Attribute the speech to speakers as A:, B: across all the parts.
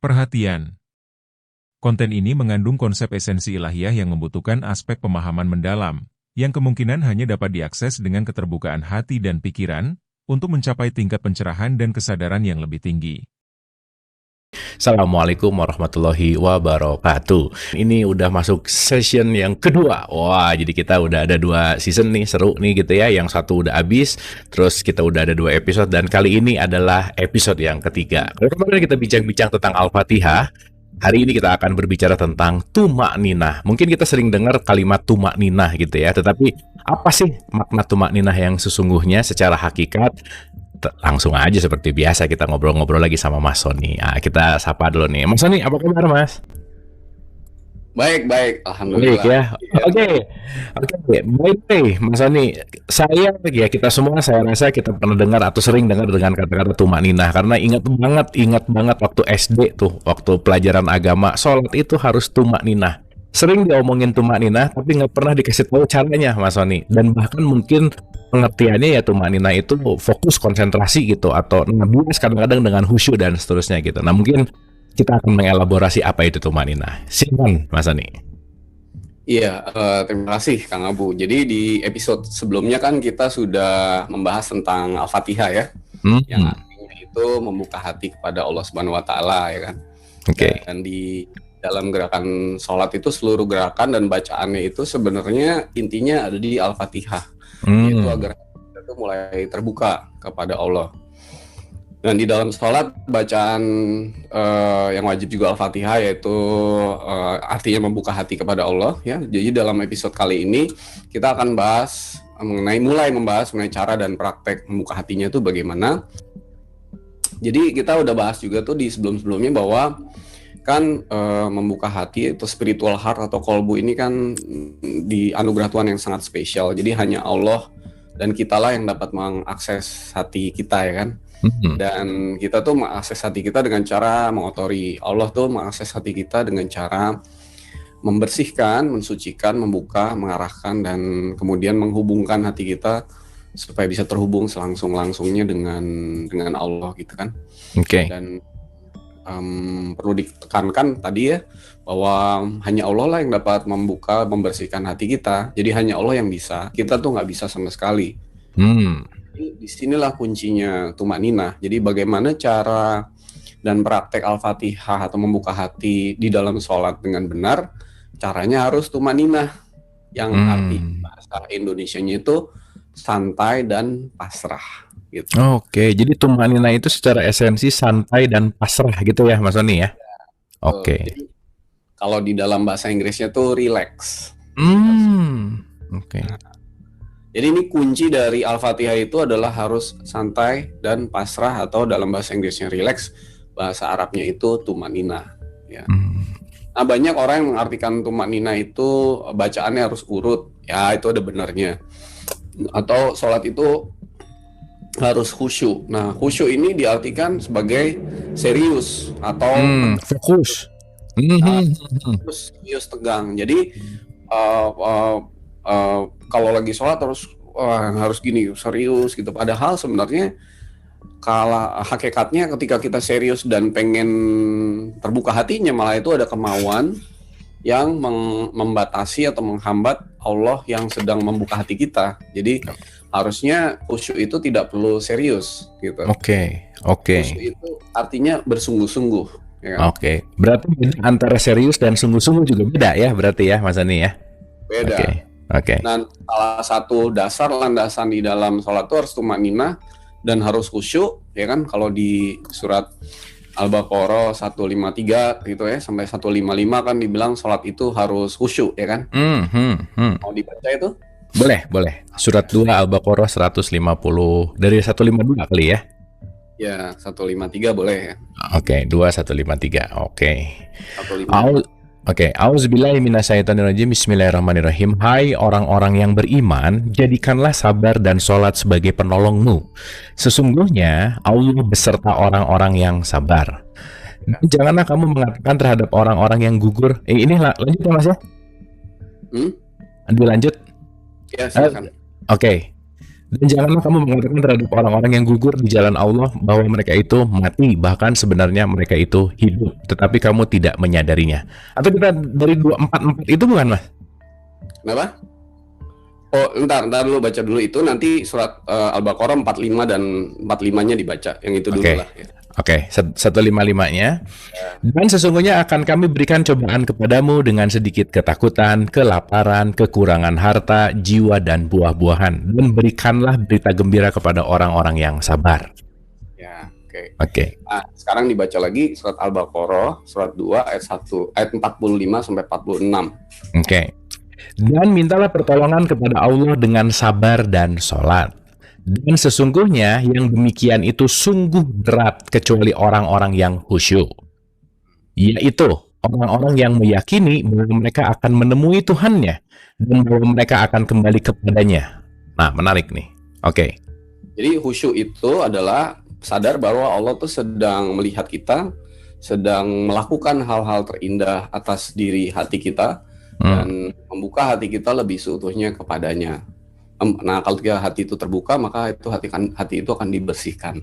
A: Perhatian. Konten ini mengandung konsep esensi ilahiyah yang membutuhkan aspek pemahaman mendalam, yang kemungkinan hanya dapat diakses dengan keterbukaan hati dan pikiran, untuk mencapai tingkat pencerahan dan kesadaran yang lebih tinggi.
B: Assalamualaikum warahmatullahi wabarakatuh. Ini udah masuk session yang kedua. Wah, jadi kita udah ada 2 season nih, seru nih gitu ya. Yang satu udah habis, terus kita udah ada 2 episode, dan kali ini adalah episode yang ketiga. Kalau kemarin kita bincang-bincang tentang Al-Fatihah, hari ini kita akan berbicara tentang tumak-ninah. Mungkin kita sering dengar kalimat tumak-ninah gitu ya, tetapi apa sih makna tumak-ninah yang sesungguhnya secara hakikat? Langsung aja seperti biasa kita ngobrol-ngobrol lagi sama Mas Sony. Nah, kita sapa dulu nih. Mas Sony, apa kabar Mas?
C: Baik, alhamdulillah.
B: Baik ya. Oke. Baik, Mas Sony. Kita semua saya rasa kita pernah dengar atau sering dengar dengan kata-kata tumak-ninah, karena ingat banget waktu SD tuh, waktu pelajaran agama, sholat itu harus tumak-ninah. Sering diomongin tumak-ninah, tapi nggak pernah dikasih tahu caranya, Mas Sony. Dan bahkan mungkin pengertiannya ya tumak-ninah itu fokus konsentrasi gitu, atau bias kadang-kadang dengan khusyuk dan seterusnya gitu. Nah, mungkin kita akan mengelaborasi apa itu tumak-ninah. Silakan, Mas Sony.
C: Iya, terima kasih Kang Abu. Jadi di episode sebelumnya kan kita sudah membahas tentang Al-Fatihah ya, yang artinya itu membuka hati kepada Allah Subhanahu Wa Taala ya kan.
B: Oke.
C: Dan di dalam gerakan sholat itu seluruh gerakan dan bacaannya itu sebenarnya intinya ada di Al-Fatihah. Yaitu agar kita tuh mulai terbuka kepada Allah. Dan di dalam sholat bacaan yang wajib juga Al-Fatihah, yaitu artinya membuka hati kepada Allah ya. Jadi dalam episode kali ini kita akan mulai membahas mengenai cara dan praktek membuka hatinya itu bagaimana. Jadi kita udah bahas juga tuh di sebelum-sebelumnya bahwa kan membuka hati itu spiritual heart atau kolbu ini kan di anugerah Tuhan yang sangat spesial. Jadi hanya Allah dan kitalah yang dapat mengakses hati kita ya kan. Dan kita tuh mengakses hati kita dengan cara mengotori. Allah tuh mengakses hati kita dengan cara membersihkan, mensucikan, membuka, mengarahkan, dan kemudian menghubungkan hati kita supaya bisa terhubung selangsung-langsungnya dengan Allah gitu kan.
B: Oke.
C: Dan perlu ditekankan tadi ya, bahwa hanya Allah lah yang dapat membuka, membersihkan hati kita. Jadi hanya Allah yang bisa, kita tuh nggak bisa sama sekali. Jadi disinilah kuncinya tumak-ninah. Jadi bagaimana cara dan praktek Al-Fatihah atau membuka hati di dalam sholat dengan benar, caranya harus tumak-ninah, yang arti bahasa Indonesianya itu santai dan pasrah gitu.
B: Oke, jadi tumak-ninah itu secara esensi santai dan pasrah gitu ya, Mas Sony ya? Oke.
C: Jadi, kalau di dalam bahasa Inggrisnya tuh relax.
B: Oke.
C: Jadi ini kunci dari Al-Fatihah itu adalah harus santai dan pasrah, atau dalam bahasa Inggrisnya relax, bahasa Arabnya itu tumak-ninah ya. Nah, banyak orang yang mengartikan tumak-ninah itu bacaannya harus urut. Ya, itu ada benarnya. Atau sholat itu harus khusyuk. Nah, khusyuk ini diartikan sebagai serius atau
B: fokus.
C: Serius tegang. Jadi kalau lagi sholat harus gini serius gitu. Padahal sebenarnya kalau hakikatnya ketika kita serius dan pengen terbuka hatinya, malah itu ada kemauan yang membatasi atau menghambat Allah yang sedang membuka hati kita. Jadi harusnya khusyuk itu tidak perlu serius gitu.
B: Oke.
C: Khusyuk itu artinya bersungguh-sungguh ya kan?
B: Oke. Berarti antara serius dan sungguh-sungguh juga beda ya, berarti ya Mas Sony ya?
C: Beda.
B: Oke.
C: Nah, salah satu dasar landasan di dalam sholat itu harus tumak-ninah dan harus khusyuk ya kan. Kalau di surat Al-Baqarah 153 gitu ya sampai 155 kan dibilang sholat itu harus khusyuk ya kan. Mau dibaca itu?
B: Boleh. Surat 2 Al-Baqarah 150 dari 152 kali ya?
C: Ya, 153 boleh ya.
B: Oke, 2153. Oke.
C: 155.
B: Auzubillahi minasyaitonirrajim. Bismillahirrahmanirrahim. Hai orang-orang yang beriman, jadikanlah sabar dan sholat sebagai penolongmu. Sesungguhnya Allah beserta orang-orang yang sabar. Janganlah kamu mengatakan terhadap orang-orang yang gugur. Ini lanjut ya Mas ya? Dilanjut.
C: Ya, silakan.
B: Oke. Dan janganlah kamu mengatakan terhadap orang-orang yang gugur di jalan Allah bahwa mereka itu mati, bahkan sebenarnya mereka itu hidup, tetapi kamu tidak menyadarinya. Atau kita dari 244 itu bukan, Mas?
C: Kenapa? Oh, ntar dulu baca dulu itu, nanti surat Al-Baqarah 45 dan 45-nya dibaca. Yang itu dulu lah.
B: Oke, 155-nya. Dan sesungguhnya akan kami berikan cobaan kepadamu dengan sedikit ketakutan, kelaparan, kekurangan harta, jiwa, dan buah-buahan. Dan berikanlah berita gembira kepada orang-orang yang sabar.
C: Ya, oke.
B: Oke.
C: Nah, sekarang dibaca lagi surat Al-Baqarah, surat 2, ayat 1, ayat 45 sampai 46.
B: Oke. Dan mintalah pertolongan kepada Allah dengan sabar dan sholat. Dan sesungguhnya yang demikian itu sungguh berat kecuali orang-orang yang khusyuk. Yaitu orang-orang yang meyakini bahwa mereka akan menemui Tuhannya dan bahwa mereka akan kembali kepadanya. Nah, menarik nih. Oke.
C: Jadi khusyuk itu adalah sadar bahwa Allah tuh sedang melihat kita, sedang melakukan hal-hal terindah atas diri hati kita, dan membuka hati kita lebih seutuhnya kepadanya. Nah, kalau hati itu terbuka, maka itu hati itu akan dibersihkan.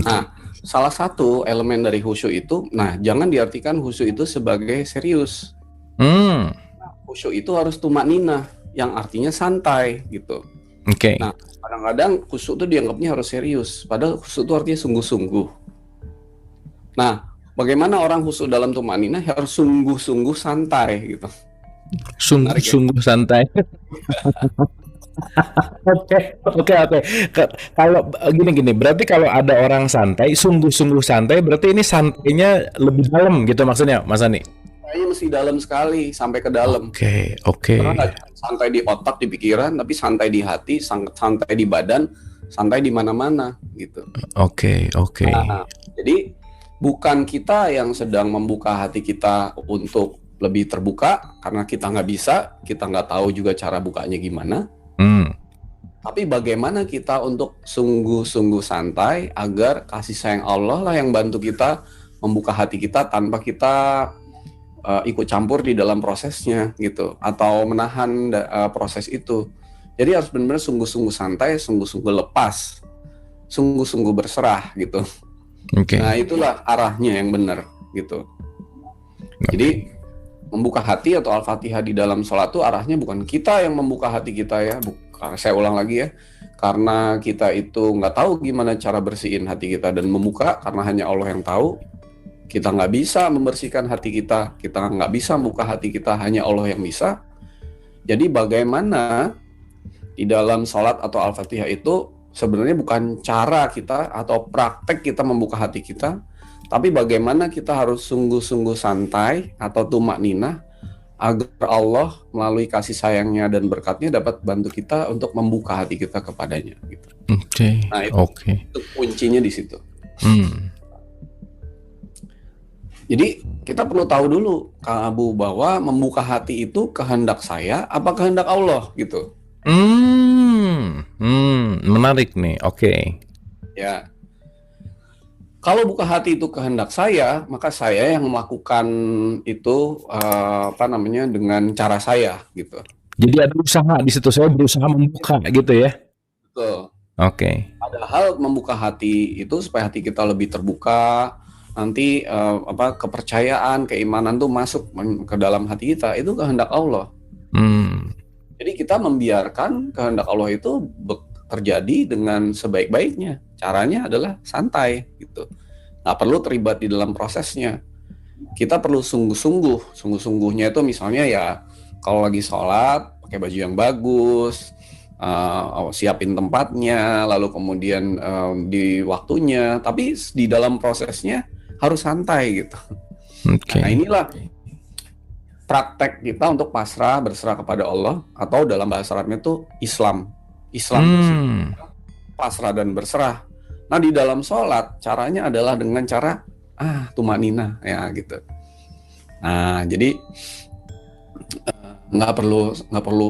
C: Nah, salah satu elemen dari khusyuk itu, nah jangan diartikan khusyuk itu sebagai serius. Nah, khusyuk itu harus tumakninah, yang artinya santai gitu.
B: Oke.
C: Nah, kadang-kadang khusyuk itu dianggapnya harus serius, padahal khusyuk itu artinya sungguh-sungguh. Nah, bagaimana orang khusyuk dalam tumakninah harus sungguh-sungguh santai gitu.
B: Sungguh-sungguh santai. Oke. Kalau gini, berarti kalau ada orang santai, sungguh-sungguh santai, berarti ini santainya lebih dalam gitu maksudnya, Mas Ani?
C: Kayaknya mesti dalam sekali, sampai ke dalam.
B: Oke.
C: Karena nggak santai di otak, di pikiran, tapi santai di hati, santai di badan, santai di mana-mana gitu.
B: Oke.
C: Nah, jadi bukan kita yang sedang membuka hati kita untuk lebih terbuka, karena kita nggak bisa, kita nggak tahu juga cara bukanya gimana. Tapi bagaimana kita untuk sungguh-sungguh santai agar kasih sayang Allah lah yang bantu kita membuka hati kita tanpa kita ikut campur di dalam prosesnya gitu, atau menahan proses itu. Jadi harus benar-benar sungguh-sungguh santai, sungguh-sungguh lepas, sungguh-sungguh berserah gitu. Nah, itulah arahnya yang benar gitu. Jadi membuka hati atau Al-Fatihah di dalam sholat itu arahnya bukan kita yang membuka hati kita ya. Saya ulang lagi ya, karena kita itu nggak tahu gimana cara bersihin hati kita dan membuka, karena hanya Allah yang tahu. Kita nggak bisa membersihkan hati kita nggak bisa membuka hati kita, hanya Allah yang bisa. Jadi bagaimana di dalam sholat atau Al-Fatihah itu sebenarnya bukan cara kita atau praktek kita membuka hati kita, tapi bagaimana kita harus sungguh-sungguh santai atau tumakninah agar Allah melalui kasih sayangnya dan berkatnya dapat bantu kita untuk membuka hati kita kepadanya gitu. Nah, itu kuncinya di situ. Jadi kita perlu tahu dulu, Kang Abu, bahwa membuka hati itu kehendak saya apa kehendak Allah gitu.
B: Menarik nih. Oke.
C: Ya. Kalau buka hati itu kehendak saya, maka saya yang melakukan itu dengan cara saya gitu.
B: Jadi ada usaha di situ, saya berusaha membuka gitu ya.
C: Betul.
B: Oke.
C: Padahal membuka hati itu supaya hati kita lebih terbuka, nanti kepercayaan, keimanan tuh masuk ke dalam hati kita, itu kehendak Allah. Jadi kita membiarkan kehendak Allah itu terjadi dengan sebaik-baiknya. Caranya adalah santai gitu. Nggak perlu terlibat di dalam prosesnya. Kita perlu sungguh-sungguh. Sungguh-sungguhnya itu misalnya ya kalau lagi sholat pakai baju yang bagus, siapin tempatnya, lalu kemudian di waktunya. Tapi di dalam prosesnya harus santai gitu. Nah, inilah praktek kita untuk pasrah, berserah kepada Allah, atau dalam bahasa Arabnya itu Islam pasrah dan berserah. Nah, di dalam sholat caranya adalah dengan cara tumanina ya gitu. Nah, jadi nggak perlu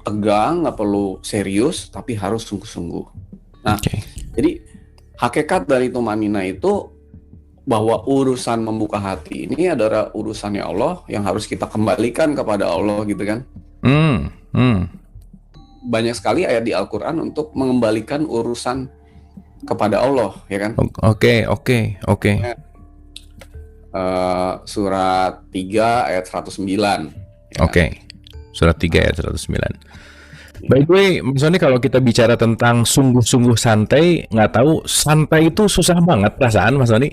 C: tegang, nggak perlu serius, tapi harus sungguh-sungguh. Nah, jadi hakikat dari tumanina itu bahwa urusan membuka hati ini adalah urusannya Allah yang harus kita kembalikan kepada Allah gitu kan. banyak sekali ayat di Al-Quran untuk mengembalikan urusan kepada Allah, ya kan?
B: Oke.
C: Surat 3 ayat 109. Ya.
B: Oke. Surat 3 ayat 109. By the way, Mas Sony, kalau kita bicara tentang sungguh-sungguh santai, nggak tahu santai itu susah banget perasaan, Mas Sony.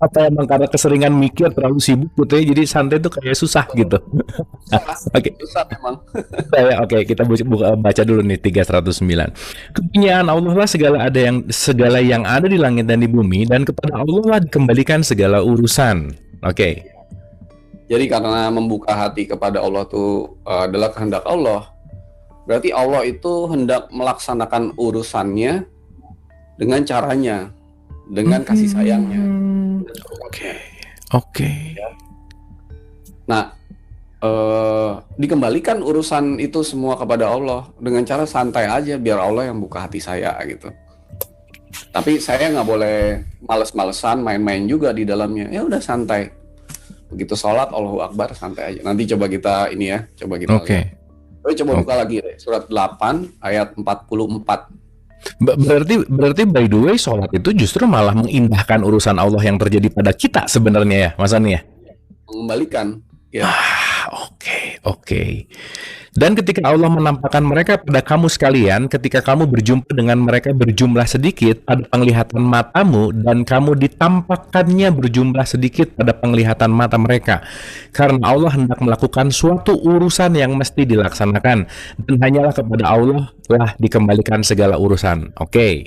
B: apa emang karena keseringan mikir, terlalu sibuk gitu ya, jadi santai itu kayak susah gitu. Oke.
C: Susah memang.
B: Oke, kita baca dulu nih 309. Kepunyaan Allah lah segala yang ada di langit dan di bumi, dan kepada Allah lah dikembalikan segala urusan. Oke.
C: Jadi karena membuka hati kepada Allah itu adalah kehendak Allah, berarti Allah itu hendak melaksanakan urusannya dengan caranya, dengan kasih sayangnya.
B: Oke.
C: Nah, dikembalikan urusan itu semua kepada Allah dengan cara santai aja, biar Allah yang buka hati saya gitu. Tapi saya nggak boleh males-malesan, main-main juga di dalamnya. Ya udah santai. Begitu sholat, Allahu Akbar, santai aja. Nanti coba kita ini ya, coba kita lihat. Coba buka lagi deh, surat 8 ayat 44.
B: Berarti by the way, sholat itu justru malah mengindahkan urusan Allah yang terjadi pada kita sebenarnya ya, Mas Ani ya?
C: Mengembalikan. Ya.
B: Oke. Dan ketika Allah menampakkan mereka pada kamu sekalian, ketika kamu berjumpa dengan mereka berjumlah sedikit pada penglihatan matamu, dan kamu ditampakkannya berjumlah sedikit pada penglihatan mata mereka, karena Allah hendak melakukan suatu urusan yang mesti dilaksanakan, dan hanyalah kepada Allah lah dikembalikan segala urusan. Oke.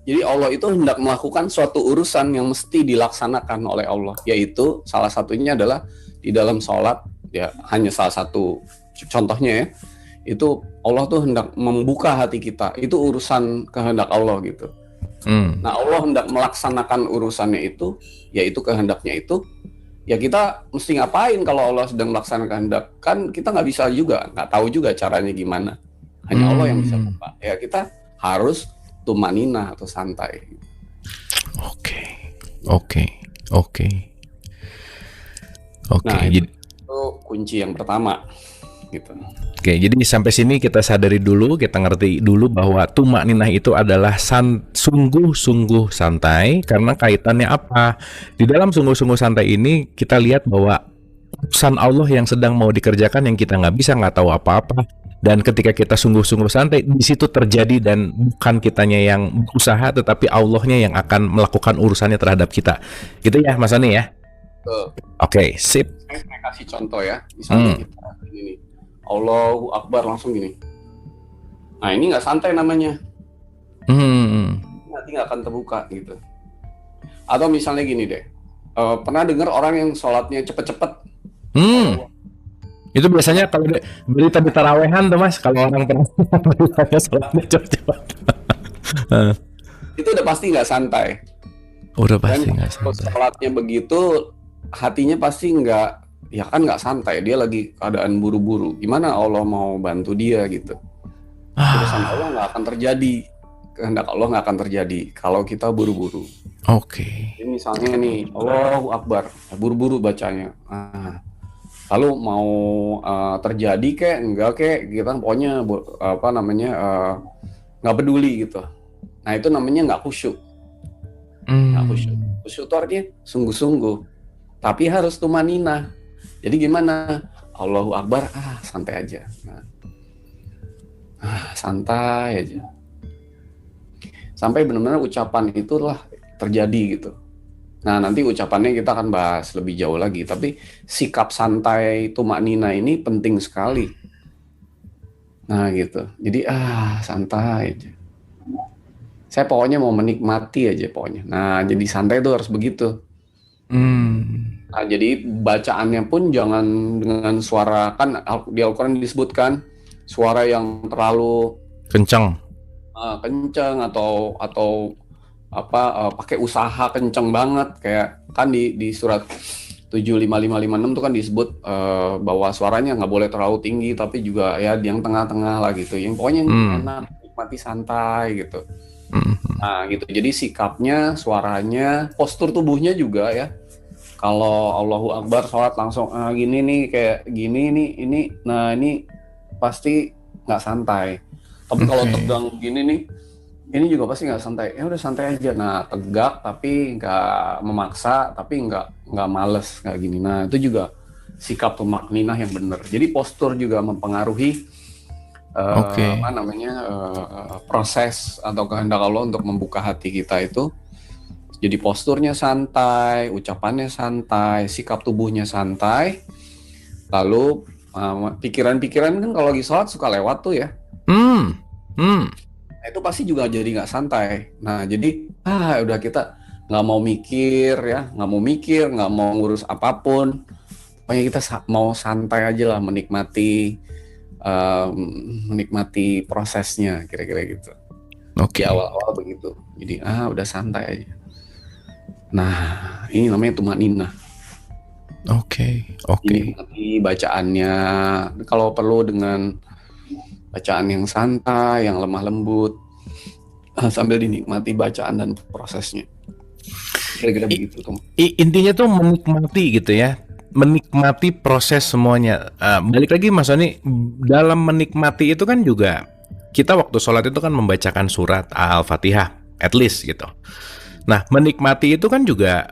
C: Jadi Allah itu hendak melakukan suatu urusan yang mesti dilaksanakan oleh Allah, yaitu salah satunya adalah di dalam sholat, ya hanya salah satu contohnya ya, itu Allah tuh hendak membuka hati kita, itu urusan kehendak Allah gitu. Nah Allah hendak melaksanakan urusannya itu, yaitu kehendaknya itu, ya kita mesti ngapain kalau Allah sedang melaksanakan kehendak? Kan kita nggak bisa juga, nggak tahu juga caranya gimana. Hanya Allah yang bisa buka. Ya kita harus tumanina atau santai.
B: Oke.
C: Nah itu kunci yang pertama. Gitu.
B: Oke, jadi sampai sini kita sadari dulu, kita ngerti dulu bahwa tumakninah itu adalah sungguh-sungguh santai. Karena kaitannya apa? Di dalam sungguh-sungguh santai ini kita lihat bahwa urusan Allah yang sedang mau dikerjakan yang kita nggak tahu apa-apa. Dan ketika kita sungguh-sungguh santai, di situ terjadi, dan bukan kitanya yang berusaha, tetapi Allahnya yang akan melakukan urusannya terhadap kita. Gitu ya, Mas Ani ya? Oke, sip.
C: Saya kasih contoh ya, misalnya kita ini. Allahu Akbar langsung gini. Nah ini nggak santai namanya. Nanti nggak akan terbuka gitu. Atau misalnya gini deh, pernah dengar orang yang sholatnya cepet-cepet?
B: Itu biasanya kalau berita di tarawehan tuh Mas, kalau orang pernah beritanya sholatnya cepet-cepet.
C: Itu udah pasti nggak santai.
B: Udah pasti nggak santai.
C: Sholatnya begitu, hatinya pasti nggak. Ya kan nggak santai, dia lagi keadaan buru-buru. Gimana Allah mau bantu dia gitu? Urusan Allah nggak akan terjadi, kehendak Allah nggak akan terjadi kalau kita buru-buru.
B: Oke.
C: Ini misalnya nih, Allahu Akbar, buru-buru bacanya. Lalu mau terjadi kek, enggak kek, kita pokoknya nggak peduli gitu. Nah itu namanya nggak khusyuk. Nggak khusyuk. Khusyuk itu artinya sungguh-sungguh, tapi harus tumanina. Jadi gimana? Allahu Akbar, santai aja. Santai aja. Sampai benar-benar ucapan itulah terjadi gitu. Nah, nanti ucapannya kita akan bahas lebih jauh lagi. Tapi sikap santai tumanina ini penting sekali. Nah, gitu. Jadi, santai aja. Saya pokoknya mau menikmati aja pokoknya. Nah, jadi santai itu harus begitu. Nah, jadi bacaannya pun jangan dengan suara, kan di Al-Quran disebutkan suara yang terlalu kencang atau pakai usaha kencang banget, kayak kan di surat 75556 tuh kan disebut bahwa suaranya nggak boleh terlalu tinggi tapi juga ya yang tengah-tengah lah gitu, yang pokoknya enak, nikmati santai gitu. Nah gitu, jadi sikapnya, suaranya, postur tubuhnya juga ya. Kalau Allahu Akbar sholat langsung gini nih, kayak gini nih, ini pasti nggak santai. Tapi kalau tegang gini nih, ini juga pasti nggak santai. Ya udah santai aja. Nah, tegak tapi nggak memaksa, tapi nggak males nggak gini. Nah, itu juga sikap tumakninah yang benar. Jadi postur juga mempengaruhi proses atau kehendak Allah untuk membuka hati kita itu. Jadi posturnya santai, ucapannya santai, sikap tubuhnya santai. Lalu pikiran-pikiran kan kalau lagi sholat suka lewat tuh ya. Nah, itu pasti juga jadi nggak santai. Nah, jadi udah kita nggak mau mikir ya, nggak mau ngurus apapun. Pokoknya kita mau santai aja lah, menikmati prosesnya, kira-kira gitu. Di awal-awal begitu. Jadi udah santai aja. Nah, ini namanya tumanina. Dinikmati bacaannya. Kalau perlu dengan bacaan yang santai, yang lemah lembut, sambil dinikmati bacaan dan prosesnya. Kira-kira begitu.
B: Intinya tuh menikmati gitu ya. Menikmati proses semuanya. Balik lagi Mas Sony, dalam menikmati itu kan juga kita waktu sholat itu kan membacakan surat Al-Fatihah, at least gitu. Nah, menikmati itu kan juga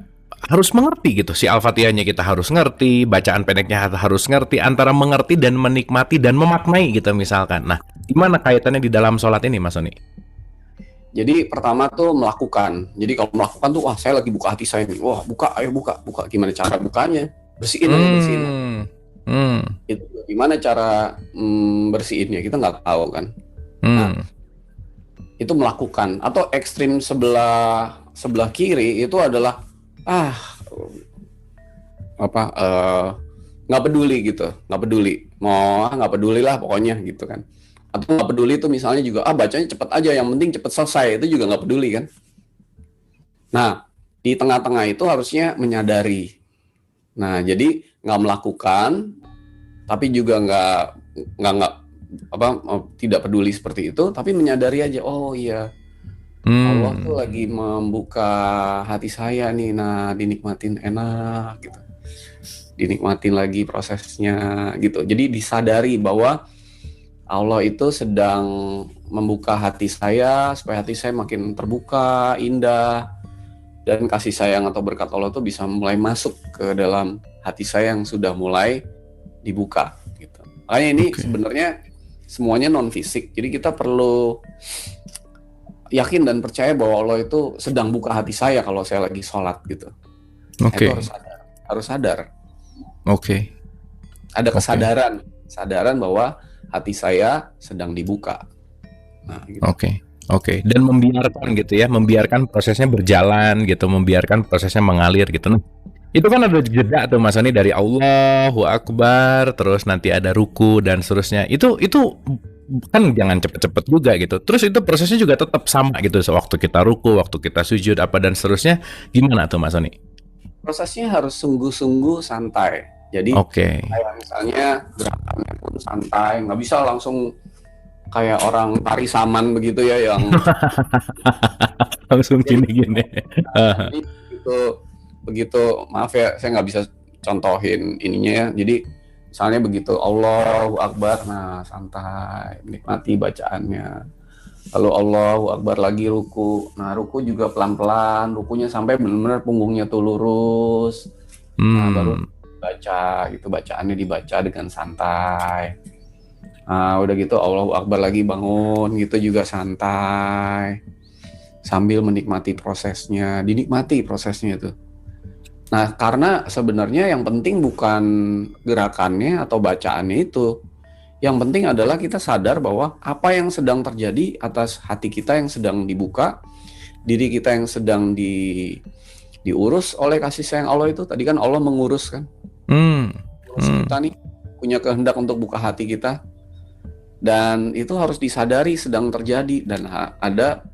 B: harus mengerti gitu. Si Al-Fatihahnya kita harus ngerti, bacaan pendeknya harus ngerti, antara mengerti dan menikmati dan memaknai gitu misalkan. Nah, gimana kaitannya di dalam sholat ini Mas Sony?
C: Jadi pertama tuh melakukan. Jadi kalau melakukan tuh, saya lagi buka hati saya nih. Wah, ayo buka. Gimana cara bukanya? Bersihin. Itu gimana cara bersihinnya? Kita nggak tahu kan. Nah, itu melakukan. Atau ekstrim sebelah kiri itu adalah nggak peduli gitu, nggak peduli lah pokoknya gitu kan. Atau nggak peduli itu misalnya juga bacanya cepet aja, yang penting cepet selesai, itu juga nggak peduli kan. Nah, di tengah-tengah itu harusnya menyadari. Nah, jadi nggak melakukan tapi juga tidak peduli seperti itu, tapi menyadari aja, oh iya, Allah tuh lagi membuka hati saya nih. Nah, dinikmatin enak gitu, dinikmatin lagi prosesnya gitu. Jadi disadari bahwa Allah itu sedang membuka hati saya supaya hati saya makin terbuka, indah, dan kasih sayang atau berkat Allah tuh bisa mulai masuk ke dalam hati saya yang sudah mulai dibuka gitu. Makanya ini sebenarnya semuanya non fisik. Jadi kita perlu yakin dan percaya bahwa Allah itu sedang buka hati saya kalau saya lagi sholat gitu. Itu harus sadar. Ada kesadaran bahwa hati saya sedang dibuka. Nah, gitu.
B: Dan membiarkan gitu ya, membiarkan prosesnya berjalan gitu, membiarkan prosesnya mengalir gitu. Nah, itu kan ada jeda tuh Mas Sony dari Allahu Akbar, terus nanti ada ruku dan seterusnya. Itu kan jangan cepet-cepet juga gitu. Terus itu prosesnya juga tetap sama gitu, waktu kita ruku, waktu kita sujud apa dan seterusnya. Gimana tuh Mas Sony?
C: Prosesnya harus sungguh-sungguh santai. Jadi kayak misalnya gerakannya pun santai, nggak bisa langsung kayak orang tari saman begitu ya, yang
B: langsung gini.
C: Begitu, maaf ya, saya nggak bisa contohin ininya ya. Jadi misalnya begitu Allahu Akbar, nah santai, menikmati bacaannya. Lalu Allahu Akbar lagi ruku. Nah, ruku juga pelan-pelan, rukunya sampai benar-benar punggungnya tuh lurus. Nah, baru baca gitu, bacaannya dibaca dengan santai. Nah, udah gitu Allahu Akbar lagi bangun gitu juga santai. Sambil menikmati prosesnya, dinikmati prosesnya itu. Nah, karena sebenarnya yang penting bukan gerakannya atau bacaannya itu. Yang penting adalah kita sadar bahwa apa yang sedang terjadi atas hati kita yang sedang dibuka, diri kita yang sedang diurus oleh kasih sayang Allah itu. Tadi kan Allah mengurus kan. Kita nih punya kehendak untuk buka hati kita. Dan itu harus disadari sedang terjadi dan ada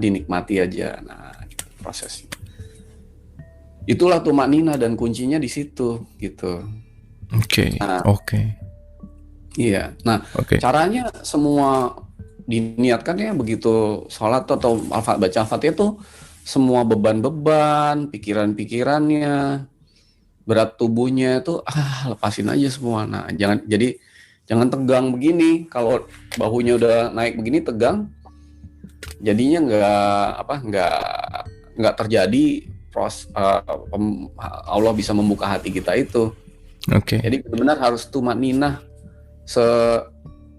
C: dinikmati aja. Nah, gitu prosesnya. Itulah tumanina dan kuncinya di situ gitu. Iya. Nah, caranya semua diniatkan ya, begitu sholat atau baca Al-Fatihah itu semua beban-beban, pikiran-pikirannya, berat tubuhnya itu lepasin aja semua. Nah, Jangan tegang begini. Kalau bahunya udah naik begini tegang, jadinya nggak terjadi Allah bisa membuka hati kita itu.
B: Oke.
C: Jadi benar-benar harus tumaninah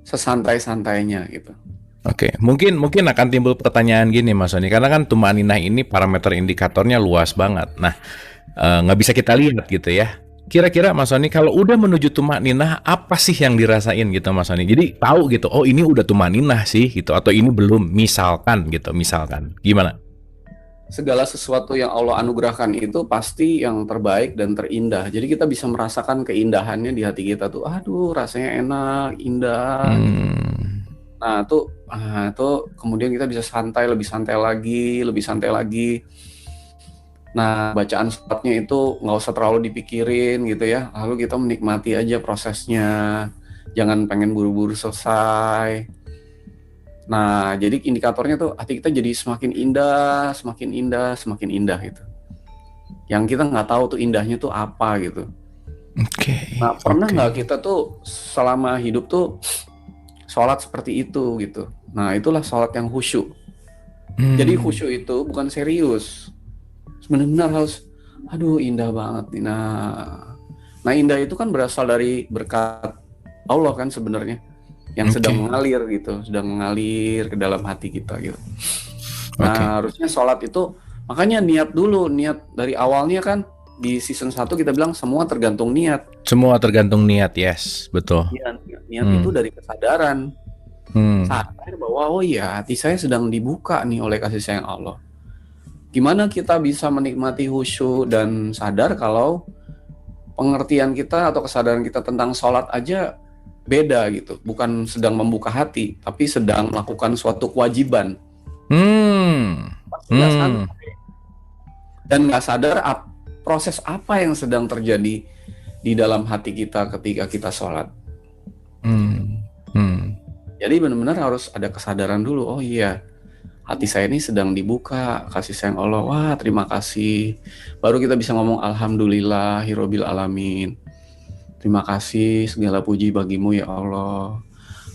C: sesantai-santainya gitu.
B: Oke, mungkin akan timbul pertanyaan gini Mas Sony, karena kan tumaninah ini parameter indikatornya luas banget. Nah, nggak bisa kita lihat gitu ya. Kira-kira Mas Sony kalau udah menuju tumaninah apa sih yang dirasain gitu Mas Sony? Jadi tahu gitu, oh ini udah tumaninah sih gitu, atau ini belum, misalkan gitu, gimana?
C: Segala sesuatu yang Allah anugerahkan itu pasti yang terbaik dan terindah. Jadi kita bisa merasakan keindahannya di hati kita tuh. Aduh, rasanya enak, indah. Nah, tuh kemudian kita bisa lebih santai lagi. Nah, bacaan sholatnya itu nggak usah terlalu dipikirin gitu ya. Lalu kita menikmati aja prosesnya. Jangan pengen buru-buru selesai. Nah, jadi indikatornya tuh hati kita jadi semakin indah gitu. Yang kita nggak tahu tuh indahnya tuh apa gitu.
B: Oke.
C: Nah, pernah nggak kita tuh selama hidup tuh sholat seperti itu gitu. Nah, itulah sholat yang khusyuk. Jadi khusyuk itu bukan serius. Benar-benar harus, aduh indah banget nih. Nah indah itu kan berasal dari berkat Allah kan sebenarnya. Yang sedang mengalir ke dalam hati kita gitu. Nah harusnya sholat itu, makanya niat dulu, niat dari awalnya kan di season 1 kita bilang semua tergantung niat.
B: Semua tergantung niat, yes, betul.
C: Niat itu dari kesadaran. Sadar bahwa oh iya hati saya sedang dibuka nih oleh kasih sayang Allah. Gimana kita bisa menikmati khusyuk dan sadar kalau pengertian kita atau kesadaran kita tentang sholat aja beda gitu, bukan sedang membuka hati, tapi sedang melakukan suatu kewajiban. Nggak santai. Dan nggak sadar proses apa yang sedang terjadi di dalam hati kita ketika kita sholat. Jadi benar-benar harus ada kesadaran dulu. Oh iya, hati saya ini sedang dibuka kasih sayang Allah. Wah terima kasih. Baru kita bisa ngomong alhamdulillahirabbil alamin. Terima kasih, segala puji bagimu ya Allah.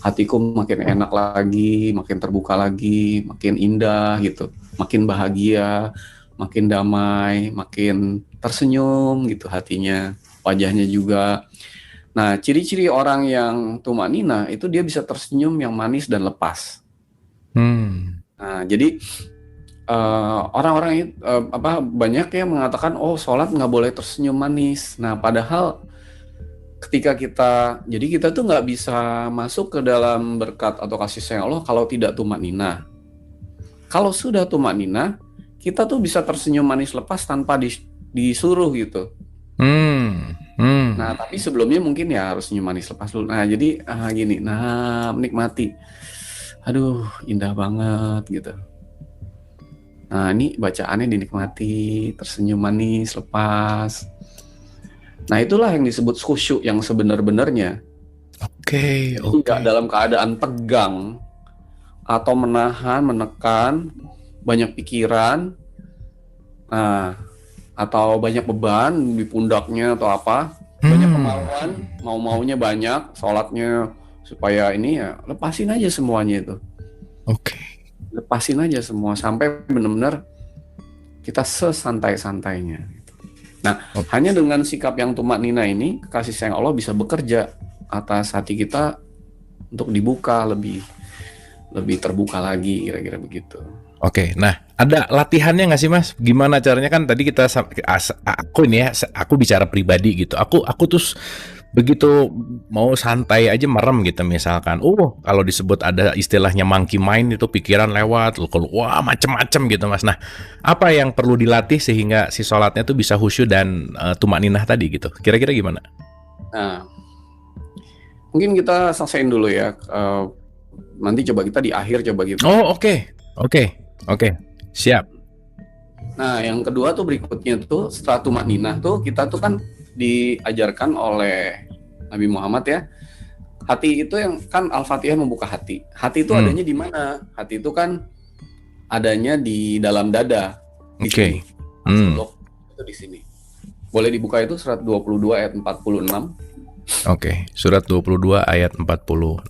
C: Hatiku makin enak lagi, makin terbuka lagi, makin indah gitu, makin bahagia, makin damai, makin tersenyum gitu hatinya, wajahnya juga. Nah, ciri-ciri orang yang tumanina itu dia bisa tersenyum yang manis dan lepas. Nah, jadi orang-orang banyak yang mengatakan oh sholat nggak boleh tersenyum manis. Nah, padahal ketika kita tuh nggak bisa masuk ke dalam berkat atau kasih sayang Allah kalau tidak tumanina. Kalau sudah tumanina, kita tuh bisa tersenyum manis lepas tanpa disuruh gitu. Nah, tapi sebelumnya mungkin ya harus senyum manis lepas dulu. Nah, jadi gini, menikmati. Aduh, indah banget gitu. Nah, ini bacaannya dinikmati, tersenyum manis lepas. Nah, itulah yang disebut khusyuk yang sebenar-benarnya. Oke. Tidak dalam keadaan tegang atau menekan, banyak pikiran, atau banyak beban di pundaknya atau apa, banyak kemauan, maunya banyak, sholatnya supaya ini ya lepasin aja semuanya itu. Lepasin aja semua sampai benar-benar kita sesantai-santainya. Nah, hanya dengan sikap yang tumanina ini, kasih sayang Allah bisa bekerja atas hati kita untuk dibuka lebih terbuka lagi, kira-kira begitu.
B: Oke, nah ada latihannya nggak sih Mas? Gimana caranya? Kan tadi aku bicara pribadi gitu. Aku terus begitu mau santai aja merem gitu misalkan. Kalau disebut ada istilahnya monkey mind itu pikiran lewat, wah macem-macem gitu Mas. Nah, apa yang perlu dilatih sehingga si sholatnya tuh bisa khusyuk dan tumaninah tadi gitu? Kira-kira gimana?
C: Nah, mungkin kita selesaiin dulu ya. Nanti coba kita di akhir coba gitu.
B: Oke, siap.
C: Nah, yang kedua tuh berikutnya tuh setelah tumaninah tuh kita tuh kan diajarkan oleh Nabi Muhammad ya. Hati itu yang kan Al-Fatihah membuka hati. Hati itu adanya di mana? Hati itu kan adanya di dalam dada. Oke. Itu di sini. Boleh dibuka itu surat 22 ayat 46.
B: Oke, surat 22 ayat 46.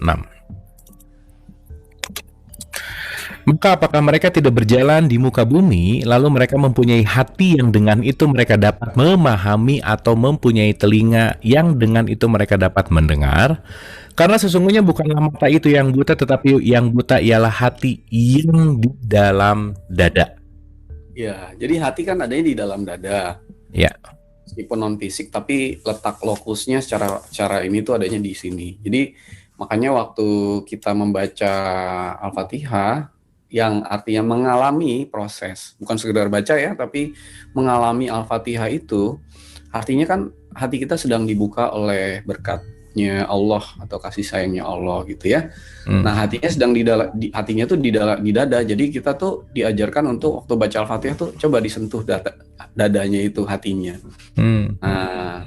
B: Maka apakah mereka tidak berjalan di muka bumi, lalu mereka mempunyai hati yang dengan itu mereka dapat memahami, atau mempunyai telinga yang dengan itu mereka dapat mendengar? Karena sesungguhnya bukanlah mata itu yang buta, tetapi yang buta ialah hati yang di dalam dada.
C: Ya, jadi hati kan adanya di dalam dada.
B: Ya.
C: Meskipun non fisik, tapi letak lokusnya secara ini tuh adanya di sini. Jadi makanya waktu kita membaca Al-Fatihah, yang artinya mengalami proses, bukan sekedar baca ya, tapi mengalami Al-Fatihah itu artinya kan hati kita sedang dibuka oleh berkatnya Allah atau kasih sayangnya Allah gitu ya. Nah, hatinya sedang hatinya tuh di dada. Jadi kita tuh diajarkan untuk waktu baca Al-Fatihah tuh coba disentuh dadanya itu, hatinya. Nah,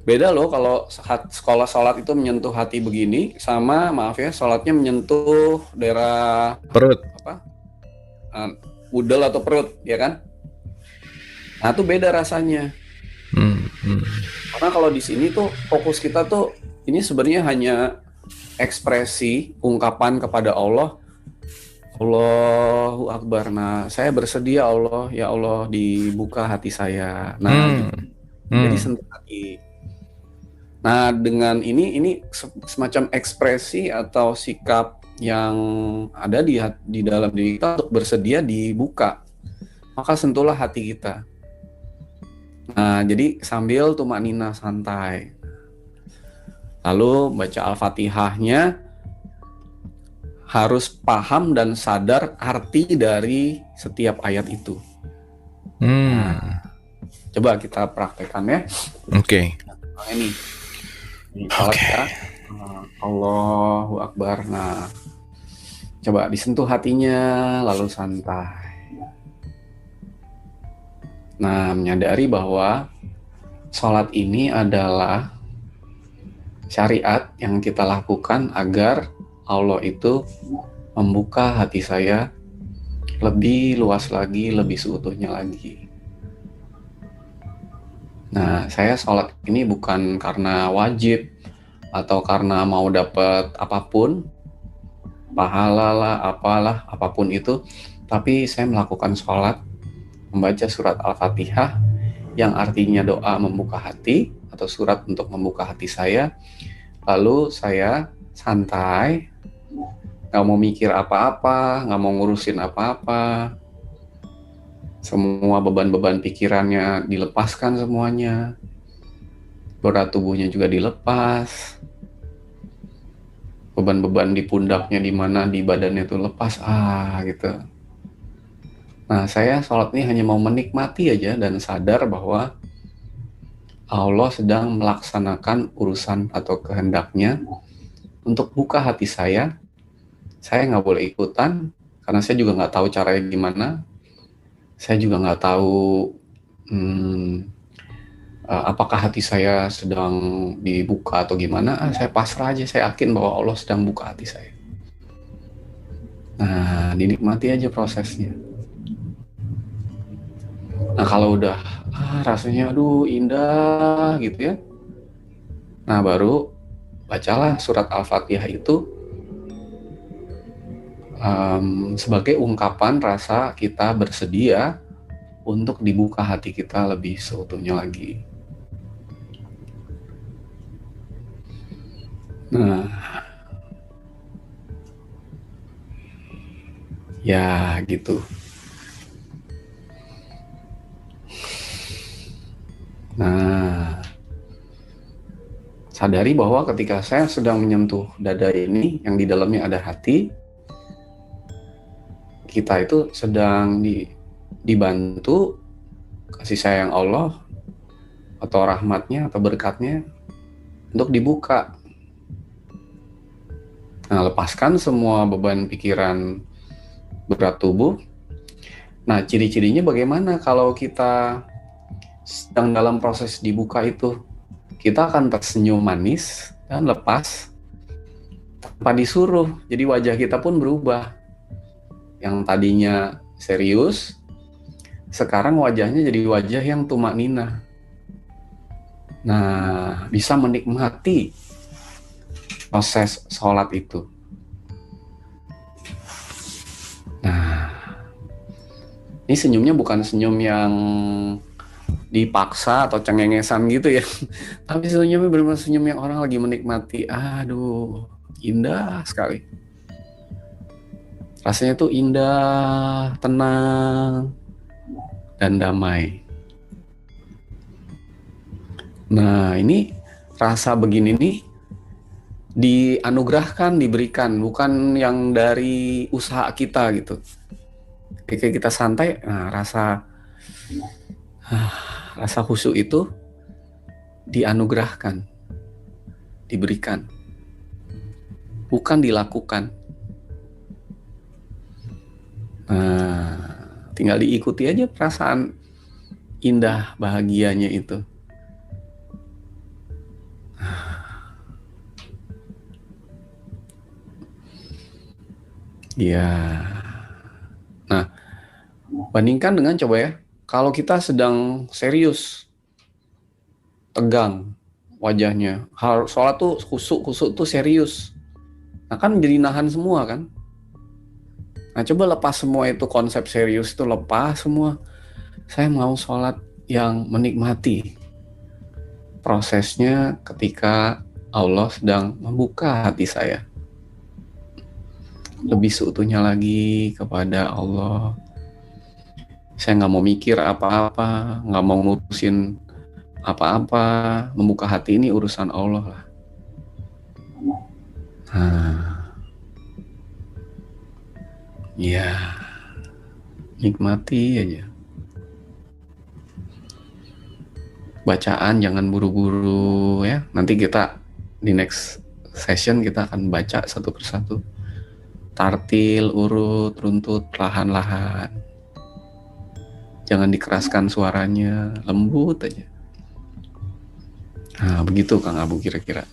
C: beda loh kalau sekolah sholat itu menyentuh hati begini, sama maaf ya, sholatnya menyentuh daerah
B: perut,
C: udel atau perut, ya kan? Nah, itu beda rasanya. Karena kalau di sini tuh fokus kita tuh ini sebenarnya hanya ekspresi ungkapan kepada Allah. Allahu Akbar. Nah, saya bersedia Allah, ya Allah, dibuka hati saya. Nah, jadi sentuh hati. Nah, dengan ini semacam ekspresi atau sikap yang ada di dalam diri kita untuk bersedia dibuka. Maka sentuhlah hati kita. Nah, jadi sambil tumanina santai. Lalu baca Al-Fatihahnya harus paham dan sadar arti dari setiap ayat itu. Nah, coba kita praktekkan ya.
B: Oke.
C: Nah, ini salat ya. Allahu Akbar. Nah, coba disentuh hatinya lalu santai. Nah, menyadari bahwa salat ini adalah syariat yang kita lakukan agar Allah itu membuka hati saya lebih luas lagi, lebih seutuhnya lagi. Nah, saya sholat ini bukan karena wajib atau karena mau dapat apapun, pahala lah, apalah, apapun itu, tapi saya melakukan sholat, membaca surat Al-Fatihah yang artinya doa membuka hati atau surat untuk membuka hati saya. Lalu saya santai, nggak mau mikir apa-apa, nggak mau ngurusin apa-apa. Semua beban-beban pikirannya dilepaskan semuanya. Berat tubuhnya juga dilepas. Beban-beban di pundaknya di mana di badannya itu lepas gitu. Nah, saya sholat ini hanya mau menikmati aja dan sadar bahwa Allah sedang melaksanakan urusan atau kehendaknya untuk buka hati saya. Saya nggak boleh ikutan karena saya juga nggak tahu caranya gimana. Saya juga nggak tahu apakah hati saya sedang dibuka atau gimana. Saya pasrah aja, saya yakin bahwa Allah sedang buka hati saya. Nah, dinikmati aja prosesnya. Nah, kalau udah rasanya aduh indah gitu ya. Nah, baru bacalah surat Al-Fatihah itu sebagai ungkapan rasa kita bersedia untuk dibuka hati kita lebih seutuhnya lagi. Nah, ya gitu. Nah, sadari bahwa ketika saya sedang menyentuh dada ini yang di dalamnya ada hati, kita itu sedang dibantu kasih sayang Allah atau rahmatnya atau berkatnya untuk dibuka. Nah, lepaskan semua beban pikiran berat tubuh. Nah, ciri-cirinya bagaimana kalau kita sedang dalam proses dibuka itu? Kita akan tersenyum manis dan lepas tanpa disuruh. Jadi wajah kita pun berubah. Yang tadinya serius, sekarang wajahnya jadi wajah yang tumakninah. Nah, bisa menikmati proses sholat itu. Nah, ini senyumnya bukan senyum yang dipaksa atau cengengesan gitu ya. Tapi senyumnya benar-benar senyum yang orang lagi menikmati. Aduh, indah sekali. Rasanya tuh indah, tenang, dan damai. Nah, ini rasa begini nih dianugerahkan, diberikan, bukan yang dari usaha kita gitu. Ketika kita santai, nah rasa khusyuk itu dianugerahkan, diberikan, bukan dilakukan. Nah, tinggal diikuti aja perasaan indah bahagianya itu. Ya. Nah, bandingkan dengan coba ya, kalau kita sedang serius, tegang wajahnya, sholat tuh kusuk tuh serius. Nah kan jadi nahan semua kan. Nah coba lepas semua itu, konsep serius itu lepas semua. Saya mau sholat yang menikmati prosesnya ketika Allah sedang membuka hati saya. Lebih seutuhnya lagi kepada Allah. Saya nggak mau mikir apa-apa, nggak mau ngurusin apa-apa. Membuka hati ini urusan Allah lah. Ya, nikmati aja. Bacaan jangan buru-buru ya. Nanti kita di next session kita akan baca satu persatu. Tartil, urut, runtut, perlahan-lahan. Jangan dikeraskan suaranya, lembut aja. Nah, begitu Kang Abu kira-kira.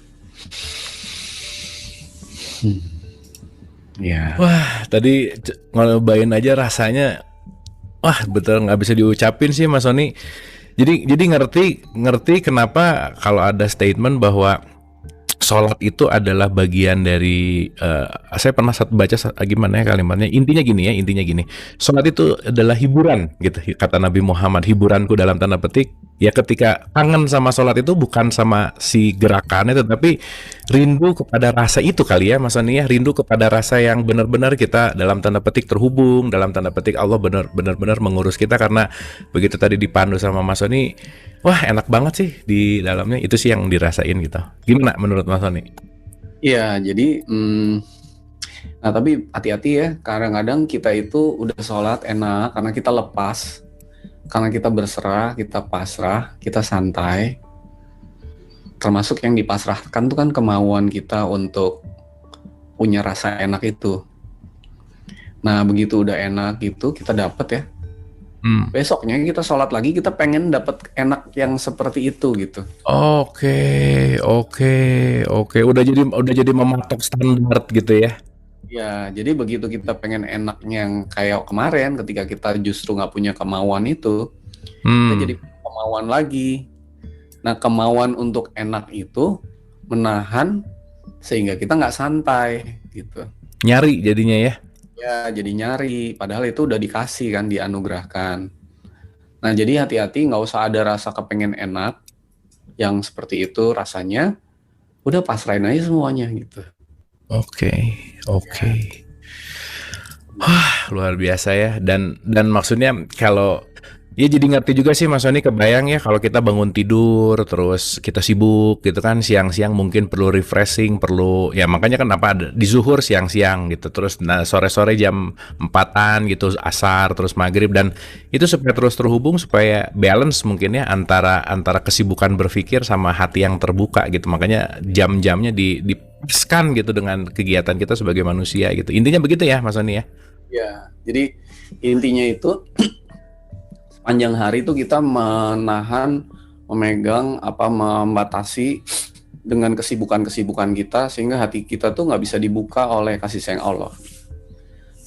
B: Ya. Wah, tadi ngebayin aja rasanya, wah betul nggak bisa diucapin sih Mas Sony. Jadi ngerti kenapa kalau ada statement bahwa sholat itu adalah bagian dari saya pernah baca gimana ya kalimatnya, intinya gini, sholat itu adalah hiburan gitu, kata Nabi Muhammad, hiburanku dalam tanda petik ya, ketika kangen sama sholat itu bukan sama si gerakannya tetapi rindu kepada rasa itu kali ya Mas Sony ya, rindu kepada rasa yang benar-benar kita dalam tanda petik terhubung, dalam tanda petik Allah benar-benar mengurus kita, karena begitu tadi dipandu sama Mas Sony, wah enak banget sih di dalamnya, itu sih yang dirasain gitu. Gimana menurut Mas Sony?
C: Iya, jadi nah tapi hati-hati ya, kadang-kadang kita itu udah sholat enak karena kita lepas, karena kita berserah, kita pasrah, kita santai. Termasuk yang dipasrahkan tuh kan kemauan kita untuk punya rasa enak itu. Nah begitu udah enak gitu kita dapat ya, besoknya kita sholat lagi kita pengen dapat enak yang seperti itu gitu.
B: Oke. Udah jadi mematok standar gitu ya.
C: Ya, jadi begitu kita pengen enak yang kayak kemarin ketika kita justru nggak punya kemauan itu, kita jadi kemauan lagi. Nah, kemauan untuk enak itu menahan sehingga kita nggak santai gitu.
B: Nyari jadinya ya.
C: Ya, jadi nyari. Padahal itu udah dikasih kan, dianugerahkan. Nah, jadi hati-hati, nggak usah ada rasa kepengen enak yang seperti itu rasanya. Udah pasrahin aja semuanya gitu.
B: Oke. Wah, luar biasa ya. Dan maksudnya kalau ya jadi ngerti juga sih Mas Sony, kebayang ya kalau kita bangun tidur terus kita sibuk gitu kan, siang-siang mungkin perlu refreshing, perlu ya, makanya kan apa di zuhur siang-siang gitu, terus sore-sore jam 4-an gitu asar, terus maghrib, dan itu supaya terus terhubung, supaya balance mungkin ya antara kesibukan berpikir sama hati yang terbuka gitu. Makanya jam-jamnya dipaskan gitu dengan kegiatan kita sebagai manusia gitu. Intinya begitu ya Mas Sony ya.
C: Ya, jadi intinya itu panjang hari itu kita menahan, memegang, membatasi dengan kesibukan-kesibukan kita sehingga hati kita tuh nggak bisa dibuka oleh kasih sayang Allah.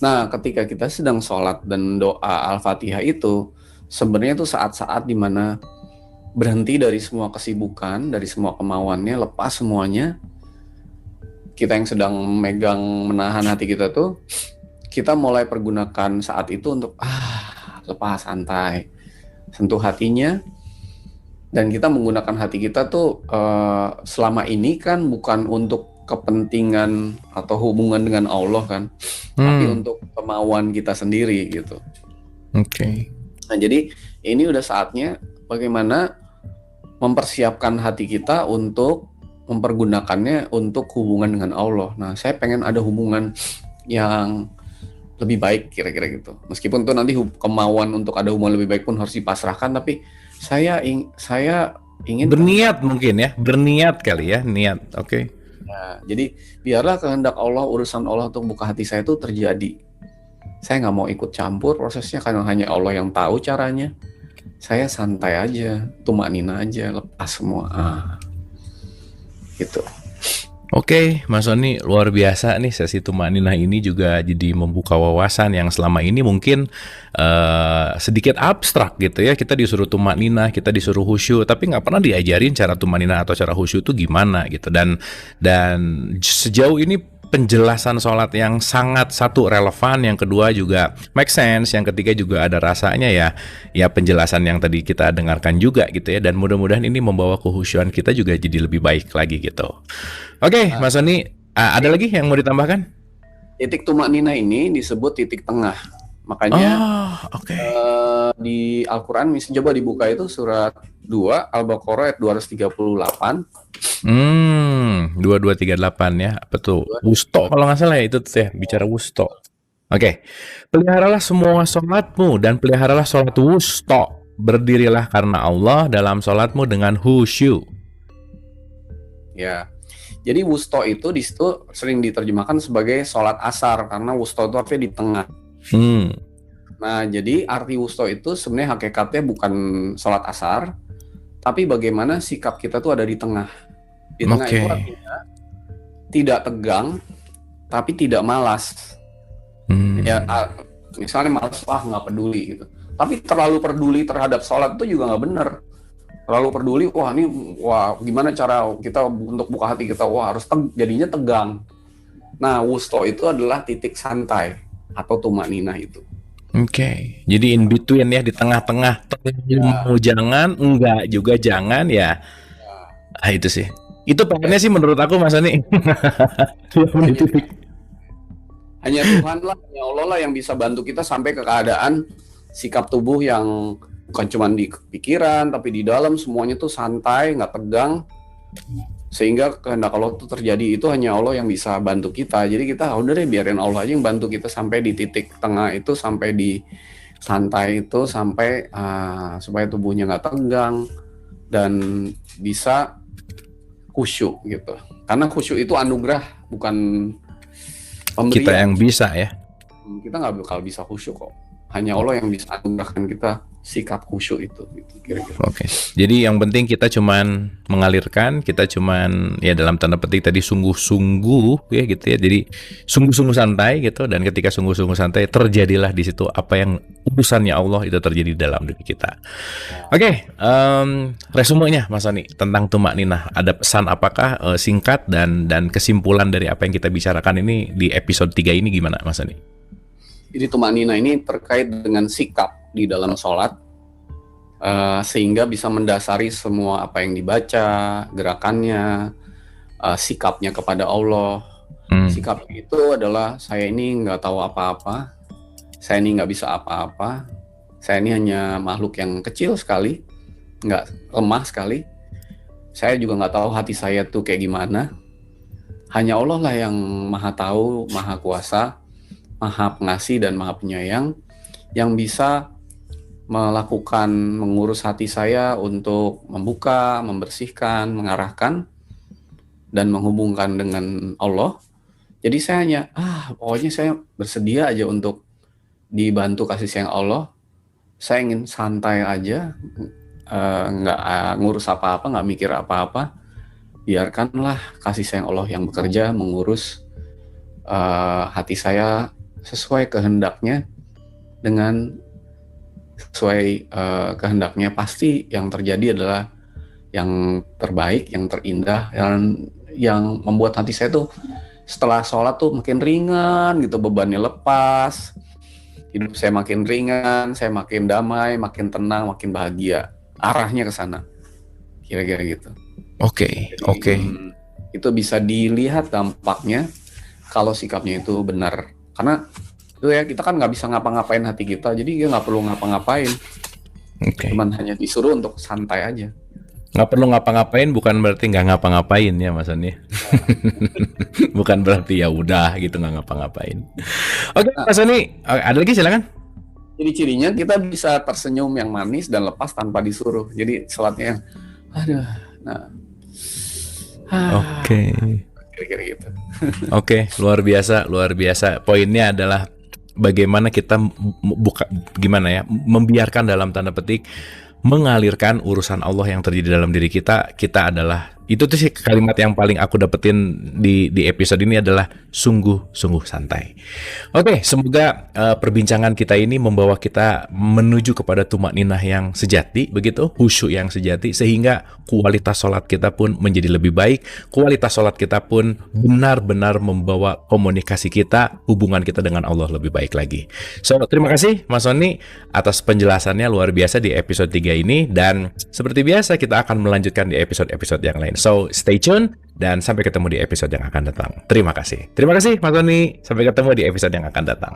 C: Nah, ketika kita sedang sholat dan doa Al-Fatihah itu sebenarnya tuh saat-saat dimana berhenti dari semua kesibukan, dari semua kemauannya, lepas semuanya. Kita yang sedang menahan hati kita tuh, kita mulai pergunakan saat itu untuk lepas, santai, sentuh hatinya. Dan kita menggunakan hati kita tuh selama ini kan bukan untuk kepentingan atau hubungan dengan Allah kan, tapi untuk kemauan kita sendiri gitu.
B: Oke.
C: Nah jadi ini udah saatnya bagaimana mempersiapkan hati kita untuk mempergunakannya untuk hubungan dengan Allah. Nah saya pengen ada hubungan yang lebih baik kira-kira gitu. Meskipun tuh nanti kemauan untuk ada hubungan lebih baik pun harus dipasrahkan, tapi saya ingin
B: berniat mungkin ya, berniat kali ya, niat. Oke.
C: Nah, jadi biarlah kehendak Allah, urusan Allah untuk buka hati saya itu terjadi. Saya nggak mau ikut campur prosesnya karena hanya Allah yang tahu caranya. Saya santai aja, tumanina aja, lepas semua. Gitu.
B: Oke, Mas Sony, luar biasa nih sesi tumaninah ini juga jadi membuka wawasan yang selama ini mungkin sedikit abstrak gitu ya. Kita disuruh tumaninah, kita disuruh khusyuk, tapi nggak pernah diajarin cara tumaninah atau cara khusyuk itu gimana gitu. Dan sejauh ini penjelasan sholat yang sangat satu relevan, yang kedua juga make sense, yang ketiga juga ada rasanya ya penjelasan yang tadi kita dengarkan juga gitu ya. Dan mudah-mudahan ini membawa kehusyuan kita juga jadi lebih baik lagi gitu. Oke, Mas Sony, ada lagi yang mau ditambahkan?
C: Titik tumanina ini disebut titik tengah. Makanya di Al-Quran coba dibuka itu surat 2 Al-Baqarah ayat 238.
B: 2238 ya, apa tuh? Wusto kalau nggak salah ya itu tuh ya, bicara wusto. Oke. Peliharalah semua sholatmu dan peliharalah sholat wusto. Berdirilah karena Allah dalam sholatmu dengan khusyuk.
C: Ya. Jadi wusto itu di situ sering diterjemahkan sebagai sholat asar karena wusto itu artinya di tengah. Nah, jadi arti wusto itu sebenarnya hakikatnya bukan sholat asar, tapi bagaimana sikap kita tuh ada di tengah. Di tengah itu artinya tidak tegang, tapi tidak malas. Ya, misalnya malas, nggak peduli gitu. Tapi terlalu peduli terhadap sholat itu juga nggak benar. Terlalu peduli, gimana cara kita untuk buka hati kita, harus jadinya tegang. Nah, wusto itu adalah titik santai atau tumanina itu.
B: Oke, jadi in between ya, di tengah-tengah. Mau jangan, enggak juga jangan ya. Itu sih. Itu pengennya sih menurut aku, Mas Sony.
C: Hanya Tuhan lah, hanya Allah lah yang bisa bantu kita sampai ke keadaan sikap tubuh yang bukan cuma di pikiran, tapi di dalam semuanya tuh santai, nggak tegang, sehingga kehendak Allah itu terjadi. Itu hanya Allah yang bisa bantu kita. Jadi kita udah deh biarin Allah aja yang bantu kita sampai di titik tengah itu, sampai di santai itu, sampai supaya tubuhnya nggak tegang dan bisa khusyuk gitu. Karena khusyuk itu anugerah, bukan pemberian.
B: Kita yang bisa ya.
C: Kita nggak bakal bisa khusyuk kok. Hanya Allah yang bisa anugerahkan kita sikap khusyuk itu gitu, kira-kira.
B: Oke. Jadi yang penting kita cuman mengalirkan, kita cuman ya dalam tanda petik tadi sungguh-sungguh ya gitu ya. Jadi sungguh-sungguh santai gitu, dan ketika sungguh-sungguh santai terjadilah di situ apa yang urusannya Allah itu terjadi dalam diri kita. Oke, resumenya Mas Sony tentang tumakninah, ada pesan apakah singkat dan kesimpulan dari apa yang kita bicarakan ini di episode 3 ini gimana Mas Sony?
C: Jadi tumanina ini terkait dengan sikap di dalam sholat, sehingga bisa mendasari semua apa yang dibaca, gerakannya, sikapnya kepada Allah. Sikapnya itu adalah saya ini nggak tahu apa-apa, saya ini nggak bisa apa-apa, saya ini hanya makhluk yang kecil sekali, nggak lemah sekali, saya juga nggak tahu hati saya tuh kayak gimana. Hanya Allah lah yang maha tahu, maha kuasa, maha pengasih dan maha penyayang, yang bisa mengurus hati saya untuk membuka, membersihkan, mengarahkan, dan menghubungkan dengan Allah. Jadi saya hanya, pokoknya saya bersedia aja untuk dibantu kasih sayang Allah. Saya ingin santai aja, nggak ngurus apa-apa, nggak mikir apa-apa. Biarkanlah kasih sayang Allah yang bekerja, mengurus hati saya sesuai kehendaknya dengan sesuai kehendaknya, pasti yang terjadi adalah yang terbaik, yang terindah, yang membuat hati saya tuh setelah sholat tuh makin ringan gitu, bebannya lepas, hidup saya makin ringan, saya makin damai, makin tenang, makin bahagia. Arahnya ke sana, kira-kira gitu.
B: Oke.
C: Itu bisa dilihat dampaknya kalau sikapnya itu benar. Karena itu ya, kita kan nggak bisa ngapa-ngapain hati kita, jadi dia nggak perlu ngapa-ngapain. Cuman hanya disuruh untuk santai aja.
B: Nggak perlu ngapa-ngapain bukan berarti nggak ngapa-ngapain ya Mas Sony. Bukan berarti ya udah gitu nggak ngapa-ngapain. Oke, Mas Sony, ada lagi silakan.
C: Jadi cirinya kita bisa tersenyum yang manis dan lepas tanpa disuruh. Jadi sholatnya yang aduh, nah.
B: Oke.
C: Kira-kira gitu.
B: Oke, luar biasa. Poinnya adalah bagaimana kita membiarkan dalam tanda petik mengalirkan urusan Allah yang terjadi dalam diri kita. Kita adalah, itu tuh sih kalimat yang paling aku dapetin di episode ini adalah sungguh santai. Oke, semoga perbincangan kita ini membawa kita menuju kepada tumakninah yang sejati, begitu, khusyuk yang sejati, sehingga kualitas sholat kita pun menjadi lebih baik, kualitas sholat kita pun benar-benar membawa komunikasi kita, hubungan kita dengan Allah lebih baik lagi. So, terima kasih Mas Sony atas penjelasannya luar biasa di episode 3 ini, dan seperti biasa kita akan melanjutkan di episode-episode yang lain. So, stay tune dan sampai ketemu di episode yang akan datang. Terima kasih Mas Sony. Sampai ketemu di episode yang akan datang.